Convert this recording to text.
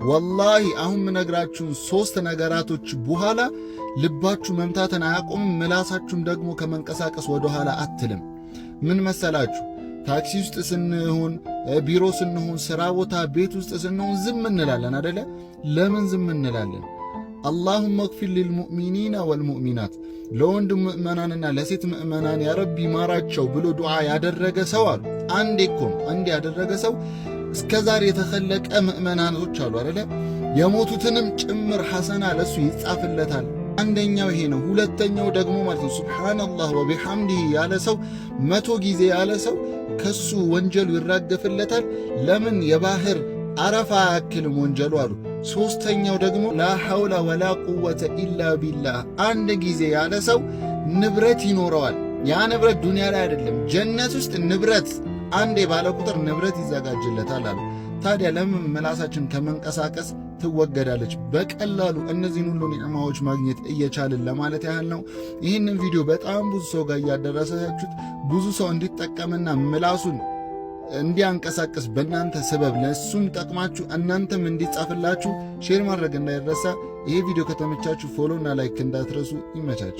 ወላሂ አሁን ምነግራችሁን 3 ነገራቶች በኋላ ልባችሁ መምታትን አያቆምም፣ ምላሳችሁም ደግሞ ከመንቀሳቀስ ወደ ኋላ አትልም። ምን መሰላችሁ? ታክሲ ውስጥ ስንሆን፣ ቢሮ ስንሆን፣ ስራ ቦታ፣ ቤት ውስጥ ስንሆን ዝም እንላለን አይደለ? ለምን ዝም እንላለን? አላሁመ እግፊር ሊልሙእሚኒና ወልሙእሚናት፣ ለወንድ ምእመናንና ለሴት ምእመናን ያ ረቢ ማራቸው ብሎ ዱዓ ያደረገ ሰው አሉ። አንዴ ያደረገ ሰው እስከዛሬ የተኸለቀ ምእመናኖች አሉ አይደለ? የሞቱትንም ጭምር ሐሰና ለሱ ይጻፍለታል። አንደኛው ይሄ ነው። ሁለተኛው ደግሞ ማለት ነው ሱብሃንአላህ ወቢሐምዲሂ ያለ ሰው 100 ጊዜ ያለ ሰው ከሱ ወንጀሉ ይራገፍለታል። ለምን? የባህር አረፋ ያክልም ወንጀሉ አሉ። ሶስተኛው ደግሞ ላ ሐውለ ወላ ቁወተ ኢላ ቢላህ አንድ ጊዜ ያለ ሰው ንብረት ይኖረዋል። ያ ንብረት ዱንያ ላይ አይደለም፣ ጀነት ውስጥ ንብረት አንዴ ባለ ቁጥር ንብረት ይዘጋጅለታል አሉ። ታዲያ ለምን ምላሳችን ከመንቀሳቀስ ትወገዳለች? በቀላሉ እነዚህን ሁሉ ኒዕማዎች ማግኘት እየቻልን ለማለት ያህል ነው። ይህንን ቪዲዮ በጣም ብዙ ሰው ጋር እያደረሳችሁት ብዙ ሰው እንዲጠቀምና ምላሱን እንዲያንቀሳቀስ በእናንተ ሰበብ ለሱም ጠቅማችሁ እናንተም እንዲጻፍላችሁ ሼር ማድረግ እንዳይረሳ። ይሄ ቪዲዮ ከተመቻችሁ ፎሎና ላይክ እንዳትረሱ። ይመቻችሁ።